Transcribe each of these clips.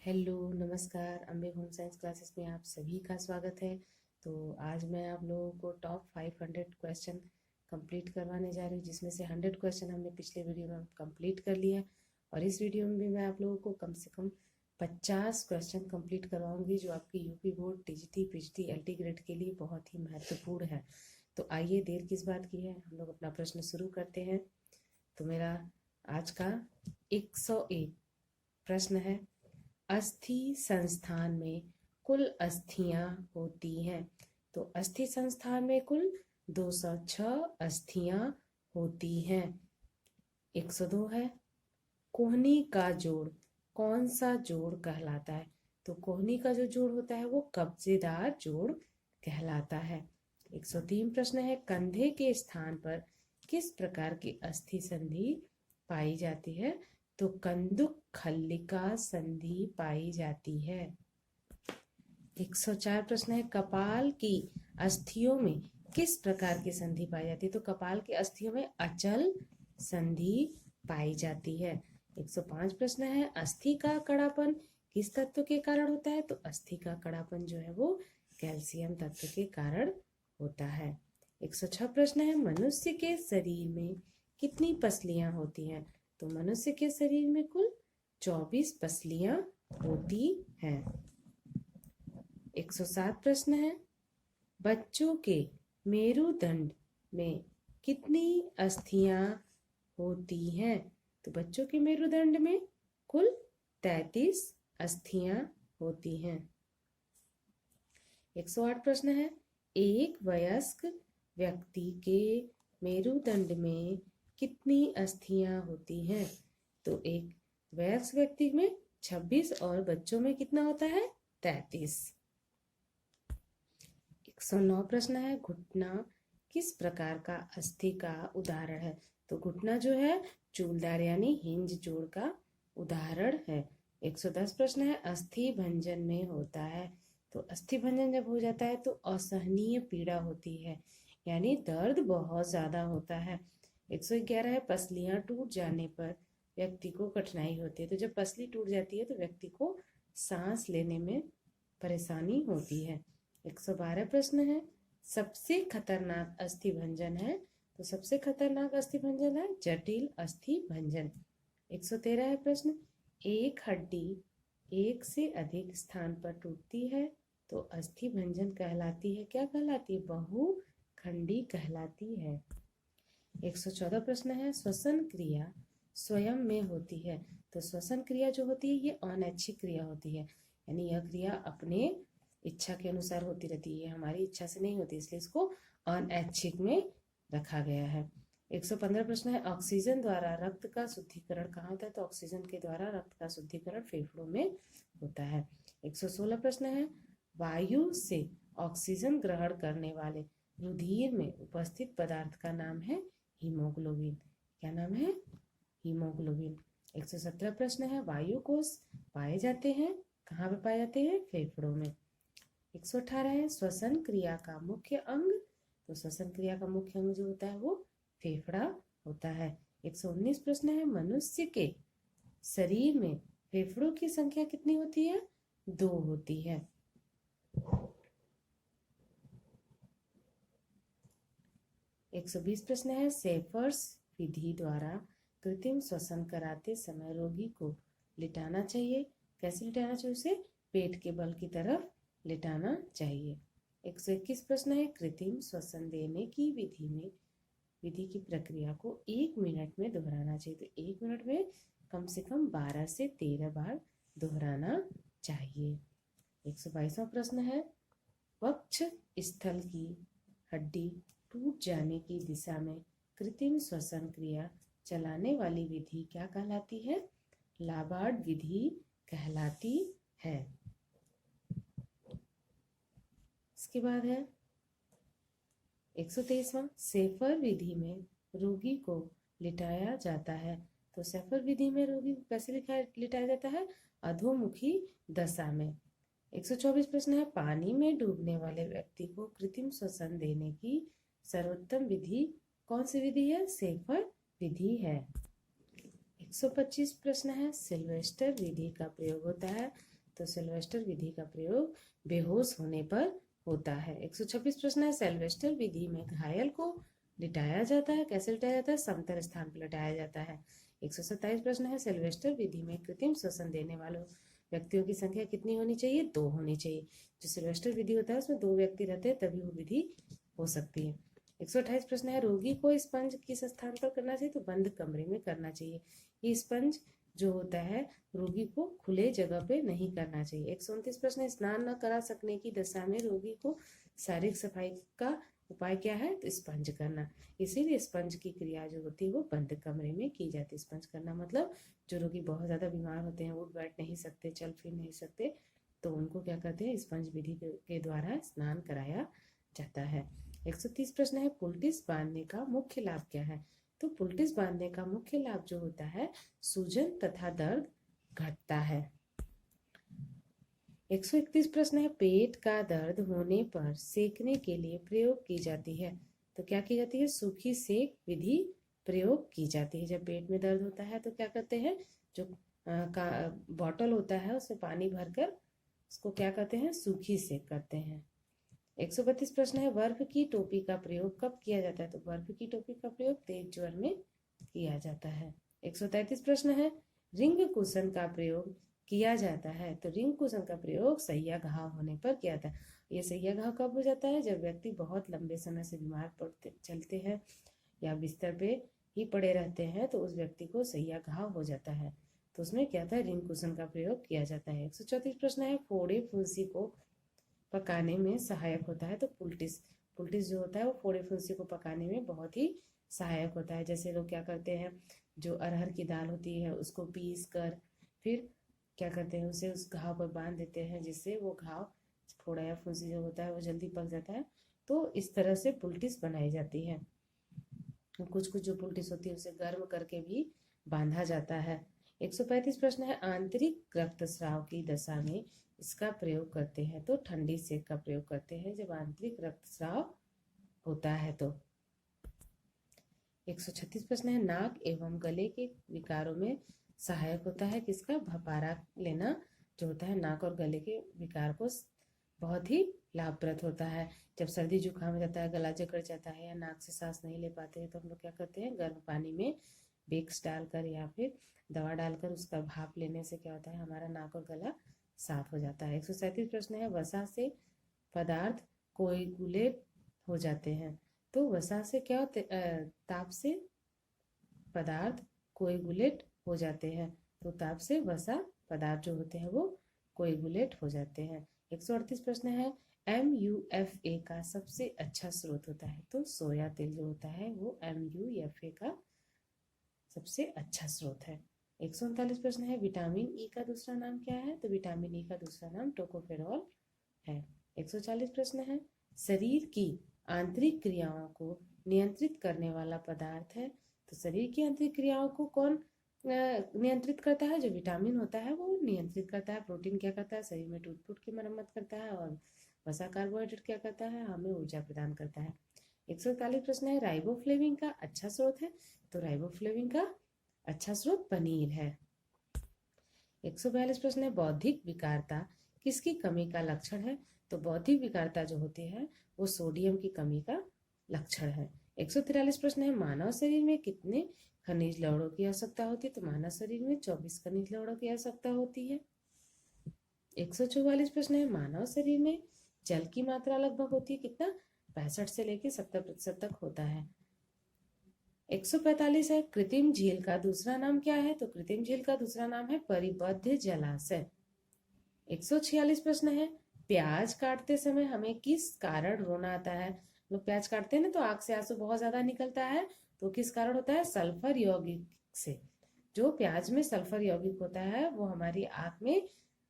Hello नमस्कार। Ambe home science classes में आप सभी का स्वागत है। तो आज मैं आप लोगों को टॉप 500 क्वेश्चन कंप्लीट करवाने जा रही हूँ, जिसमें से 100 क्वेश्चन हमने पिछले वीडियो में कंप्लीट कर लिया। और इस वीडियो में भी मैं आप लोगों को कम से कम 50 क्वेश्चन कंप्लीट करवाऊंगी, जो आपकी UP board TGT PGT LT grade के लिए बहुत ही महत्वपूर्ण है। तो आइए, देर किस बात की है, हम लोग अपना प्रश्न शुरू करते हैं। तो मेरा आज का 101 प्रश्न है, अस्थि संस्थान में कुल अस्थियां होती हैं। तो अस्थि संस्थान में कुल 206 अस्थियां होती हैं। 102 है, कोहनी का जोड़ कौन सा जोड़ कहलाता है। तो कोहनी का जो जोड़ होता है वो कब्जेदार जोड़ कहलाता है। 103 प्रश्न है, कंधे के स्थान पर किस प्रकार की अस्थि संधि पाई जाती है। तो कंदुक खल्लिका संधि पाई जाती है। 104 प्रश्न है, कपाल की अस्थियों में किस प्रकार की संधि पाई जाती है। तो कपाल की अस्थियों में अचल संधि पाई जाती है। 105 प्रश्न है, अस्थि का कड़ापन किस तत्व के कारण होता है। तो अस्थि का कड़ापन जो है वो कैल्शियम तत्व के कारण होता है। 106 प्रश्न है, मनुष्य के शरीर में कितनी पसलियां होती हैं। तो मनुष्य के शरीर में कुल 24 पसलियां होती हैं। 107 प्रश्न है, बच्चों के मेरुदंड में कितनी अस्थियां होती हैं। तो बच्चों के मेरुदंड में कुल 33 अस्थियां होती हैं। 108 प्रश्न है, एक वयस्क व्यक्ति के मेरुदंड में कितनी अस्थियां होती हैं। तो एक वयस्क व्यक्ति में 26 और बच्चों में कितना होता है 33। 109 प्रश्न है, घुटना किस प्रकार का अस्थि का उदाहरण है। तो घुटना जो है चूलदार यानी हिंज जोड़ का उदाहरण है। 110 प्रश्न है, अस्थि भंजन में होता है। तो अस्थि भंजन जब हो जाता है तो असहनीय पीड़ा होती है, यानी दर्द बहुत ज्यादा होता है। 111 है, पसलियां टूट जाने पर व्यक्ति को कठिनाई होती है। तो जब पसली टूट जाती है तो व्यक्ति को सांस लेने में परेशानी होती है। 112 प्रश्न है, सबसे खतरनाक अस्थि भंजन है। तो सबसे खतरनाक अस्थि भंजन है जटिल अस्थि भंजन। 113 है प्रश्न, एक हड्डी एक से अधिक स्थान पर टूटती है तो अस्थि भंजन कहलाती है, क्या कहलाती है, बहुखंडी कहलाती है। 114 प्रश्न है, श्वसन क्रिया स्वयं में होती है। तो श्वसन क्रिया जो होती है ये अनैच्छिक क्रिया होती है, यानी यह क्रिया अपने इच्छा के अनुसार होती रहती है, हमारी इच्छा से नहीं होती, इसलिए इसको अनैच्छिक में रखा गया है। 115 प्रश्न है, ऑक्सीजन द्वारा रक्त का शुद्धिकरण कहाँ होता है। तो ऑक्सीजन के द्वारा रक्त का शुद्धिकरण फेफड़ों में होता है। 116 प्रश्न है, वायु से ऑक्सीजन ग्रहण करने वाले रुधिर में उपस्थित पदार्थ का नाम है हीमोग्लोबिन। क्या नाम है, हीमोग्लोबिन। 117 प्रश्न है, वायु कोष पाए जाते हैं कहाँ पे पाए जाते हैं, फेफड़ों में। 118 है, श्वसन क्रिया का मुख्य अंग। तो श्वसन क्रिया का मुख्य अंग जो होता है वो फेफड़ा होता है। 119 प्रश्न है, मनुष्य के शरीर में फेफड़ों की संख्या कितनी होती है, 2 होती है। 120 प्रश्न है, सेफर्स विधि द्वारा कृत्रिम श्वसन कराते समय रोगी को लिटाना चाहिए, कैसे लिटाना चाहिए, उसे पेट के बल की तरफ लिटाना चाहिए। 121 प्रश्न है, कृत्रिम श्वसन देने की विधि की प्रक्रिया को 1 मिनट में दोहराना चाहिए। तो 1 मिनट में कम से कम 12 से 13 बार दोहराना चाहिए। 122वां प्रश्न है, वक्ष स्थल की हड्डी टूट जाने की दिशा में कृत्रिम श्वसन क्रिया चलाने वाली विधि क्या कहलाती है, लाबार्ड विधि कहलाती है। इसके बाद है 123वां, सेफर विधि में रोगी को लिटाया जाता है। तो सेफर विधि में रोगी को कैसे लिटाया जाता है, अधोमुखी दशा में। 124 प्रश्न है, पानी में डूबने वाले व्यक्ति को कृत्रिम श्वसन देने की सर्वोत्तम विधि कौन सी विधि है, सेफर विधि है। 125 प्रश्न है, सिल्वेस्टर विधि का प्रयोग होता है तो सिल्वेस्टर विधि का प्रयोग बेहोश होने पर होता है। 126 प्रश्न है, सिल्वेस्टर विधि में घायल को लिटाया जाता है, कैसे लिटाया जाता है? समतल स्थान पर लिटाया जाता है। 127 प्रश्न है, सिल्वेस्टर विधि में कृत्रिम श्वसन देने वालों व्यक्तियों की संख्या कितनी होनी चाहिए? 2 होनी चाहिए। जो सिल्वेस्टर विधि होता है उसमें 2 व्यक्ति रहते हैं तभी वो विधि हो सकती है। 128 प्रश्न है, रोगी को स्पंज किस स्थान पर करना चाहिए? तो बंद कमरे में करना चाहिए। ये स्पंज जो होता है रोगी को खुले जगह पे नहीं करना चाहिए। 129 प्रश्न, स्नान न करा सकने की दशा में रोगी को शारीरिक सफाई का उपाय क्या है? तो स्पंज करना। इसीलिए स्पंज की क्रिया जो होती है वो बंद कमरे में की जाती है। स्पंज करना मतलब जो रोगी बहुत ज़्यादा बीमार होते हैं, उठ बैठ नहीं सकते, चल फिर नहीं सकते, तो उनको क्या करते हैं? स्पंज विधि के द्वारा स्नान कराया जाता है। 130 प्रश्न है, पुलटिस बांधने का मुख्य लाभ क्या है? तो पुलटिस बांधने का मुख्य लाभ जो होता है सूजन तथा दर्द घटता है। 131 प्रश्न है, पेट का दर्द होने पर सेकने के लिए प्रयोग की जाती है, तो क्या की जाती है? सूखी सेक विधि प्रयोग की जाती है। जब पेट में दर्द होता है तो क्या करते हैं? जो बॉटल होता है उसमें पानी भरकर उसको क्या करते हैं? सूखी सेक करते हैं। 132 प्रश्न है, बर्फ की टोपी का प्रयोग कब किया जाता है? तो बर्फ की टोपी का प्रयोग तेज ज्वर में किया जाता है। 133 प्रश्न है, रिंग कुशन का प्रयोग किया जाता है, तो रिंग कुशन का प्रयोग सैया घाव होने पर किया जाता है। ये सैया घाव कब हो जाता है? जब व्यक्ति बहुत लंबे समय से बीमार पड़ते चलते हैं या बिस्तर पे ही पड़े रहते हैं तो उस व्यक्ति को सैया घाव हो जाता है, तो उसमें क्या था? रिंग कुशन का प्रयोग किया जाता है। 134 प्रश्न है, फोड़े फुंसी को पकाने में सहायक होता है, तो पुलटिस पुलटिस जो होता है वो फोड़े फुंसी को पकाने में बहुत ही सहायक होता है। जैसे लोग क्या करते हैं, जो अरहर की दाल होती है उसको पीस कर फिर क्या करते हैं, उसे उस घाव पर बांध देते हैं, जिससे वो घाव फोड़ा या फुंसी जो होता है वो जल्दी पक जाता है। तो इस तरह से पुलटिस बनाई जाती है। कुछ कुछ जो पुलटिस होती है उसे गर्म करके भी बांधा जाता है। 135 प्रश्न है, आंतरिक रक्तस्राव की दशा में इसका प्रयोग करते हैं, तो ठंडी सेक का प्रयोग करते हैं जब आंतरिक रक्तस्राव होता है तो। 136 प्रश्न है, नाक एवं गले के विकारों में सहायक होता है किसका? भपारा लेना जो होता है नाक और गले के विकार को बहुत ही लाभप्रद होता है। जब सर्दी जुकाम हो जाता है, गला जकड़ जाता है या नाक से सांस नहीं ले पाते हैं तो हम लोग क्या करते हैं? गर्म पानी में विक्स डालकर या फिर दवा डालकर उसका भाप लेने से क्या होता है? हमारा नाक और गला साफ हो जाता है। 137 प्रश्न है, वसा से पदार्थ कोएगुलेट हो जाते हैं, तो वसा से क्या होते? ताप से पदार्थ कोएगुलेट हो जाते हैं, तो ताप से वसा पदार्थ जो होते हैं वो कोएगुलेट हो जाते हैं। 138 प्रश्न है, MUFA का सबसे अच्छा स्रोत होता है, तो सोया तेल जो होता है वो MUFA का सबसे अच्छा स्रोत है। 139 प्रश्न है, विटामिन ई का दूसरा नाम क्या है? तो विटामिन ई का दूसरा नाम टोकोफेरॉल है। 140 प्रश्न है, शरीर की आंतरिक क्रियाओं को नियंत्रित करने वाला पदार्थ है, तो शरीर की आंतरिक क्रियाओं को कौन नियंत्रित करता है? जो विटामिन होता है वो नियंत्रित करता है। प्रोटीन क्या करता है? शरीर में टूट फूट की मरम्मत करता है, और वसा कार्बोहाइड्रेट क्या करता है? हमें ऊर्जा प्रदान करता है। 141 प्रश्न है, राइबोफ्लेविन का अच्छा स्रोत है, तो राइबोफ्लेविन का अच्छा स्रोत पनीर है। 142 प्रश्न है, बौद्धिक विकारता किसकी कमी का लक्षण है? तो बौद्धिक विकारता जो होती है वो सोडियम की कमी का लक्षण है। 143 प्रश्न है, मानव शरीर में कितने खनिज लवणों की आवश्यकता होती है? तो मानव शरीर में 24 खनिज लवणों की आवश्यकता होती है। 144 प्रश्न है, मानव शरीर में जल की मात्रा लगभग होती है कितना? 65 से लेकर 70% तक होता है। 145 है, कृत्रिम झील का दूसरा नाम क्या है? तो कृत्रिम झील का दूसरा नाम है परिबद्ध जलाशय। 146 प्रश्न है, प्याज काटते समय हमें किस कारण रोना आता है? लोग प्याज काटते हैं ना तो आंख से आंसू बहुत ज्यादा निकलता है, तो किस कारण होता है? सल्फर यौगिक से। जो प्याज में सल्फर यौगिक होता है वो हमारी आंख में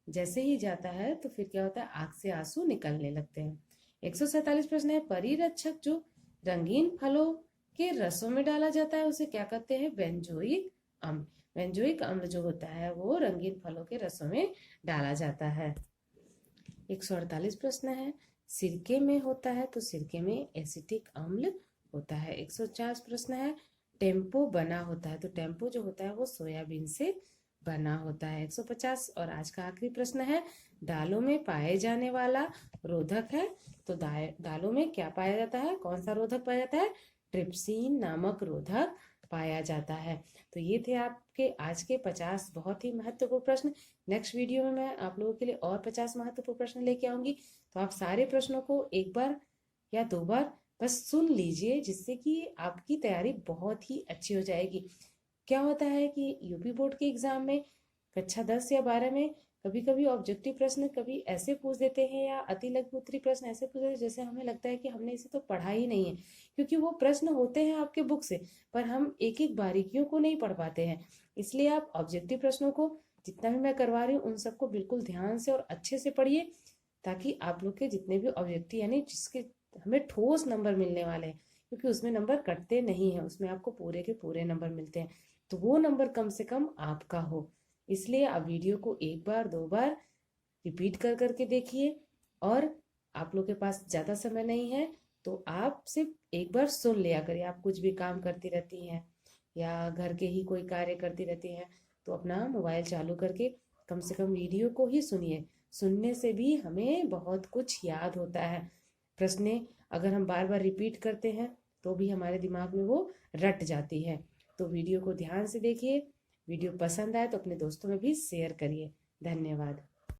जैसे ही जाता है तो फिर क्या होता है? आंख से आंसू निकलने लगते हैं। 147 प्रश्न है, परिरक्षक जो रंगीन फलों के रसों में डाला जाता है उसे क्या कहते हैं? बेंजोइक अम्ल। बेंजोइक अम्ल जो होता है वो रंगीन फलों के रसों में डाला जाता है। 148 प्रश्न है, सिरके में होता है, तो सिरके में एसिटिक अम्ल होता है। 150 प्रश्न है, टेम्पो बना होता है, तो टेम्पो जो होता है वो सोयाबीन से बना होता है। 150 और आज का आखिरी प्रश्न है, दालों में पाए जाने वाला रोधक है। तो दालों में क्या पाया जाता है, कौन सा रोधक पाया जाता है? ट्रिप्सिन नामक रोधक पाया जाता है। तो ये थे आपके आज के 50 बहुत ही महत्वपूर्ण प्रश्न। नेक्स्ट वीडियो में मैं आप लोगों के लिए और 50 महत्वपूर्ण प्रश्न लेके आऊंगी। तो आप सारे प्रश्नों को एक बार या 2 बार बस सुन लीजिए, जिससे कि आपकी तैयारी बहुत ही अच्छी हो जाएगी। क्या होता है कि यूपी बोर्ड के एग्जाम में कक्षा 10 या 12 में कभी कभी ऑब्जेक्टिव प्रश्न कभी ऐसे पूछ देते हैं या अति लघु उत्तरीय प्रश्न ऐसे पूछ देते हैं जैसे हमें लगता है कि हमने इसे तो पढ़ा ही नहीं है, क्योंकि वो प्रश्न होते हैं आपके बुक से, पर हम एक एक बारीकियों को नहीं पढ़ पाते हैं। इसलिए आप ऑब्जेक्टिव प्रश्नों को जितना भी मैं करवा रही हूँ उन सबको बिल्कुल ध्यान से और अच्छे से पढ़िए, ताकि आप लोग के जितने भी ऑब्जेक्टिव यानी जिसके हमें ठोस नंबर मिलने वाले हैं, क्योंकि उसमें नंबर कटते नहीं हैं, उसमें आपको पूरे के पूरे नंबर मिलते हैं, तो वो नंबर कम से कम आपका हो। इसलिए आप वीडियो को एक बार 2 बार रिपीट कर करके देखिए। और आप लोग के पास ज़्यादा समय नहीं है तो आप सिर्फ एक बार सुन लिया करिए। आप कुछ भी काम करती रहती हैं या घर के ही कोई कार्य करती रहती हैं तो अपना मोबाइल चालू करके कम से कम वीडियो को ही सुनिए। सुनने से भी हमें बहुत कुछ याद होता है। प्रश्न अगर हम बार बार रिपीट करते हैं तो भी हमारे दिमाग में वो रट जाती है। तो वीडियो को ध्यान से देखिए। वीडियो पसंद आए तो अपने दोस्तों में भी शेयर करिए। धन्यवाद।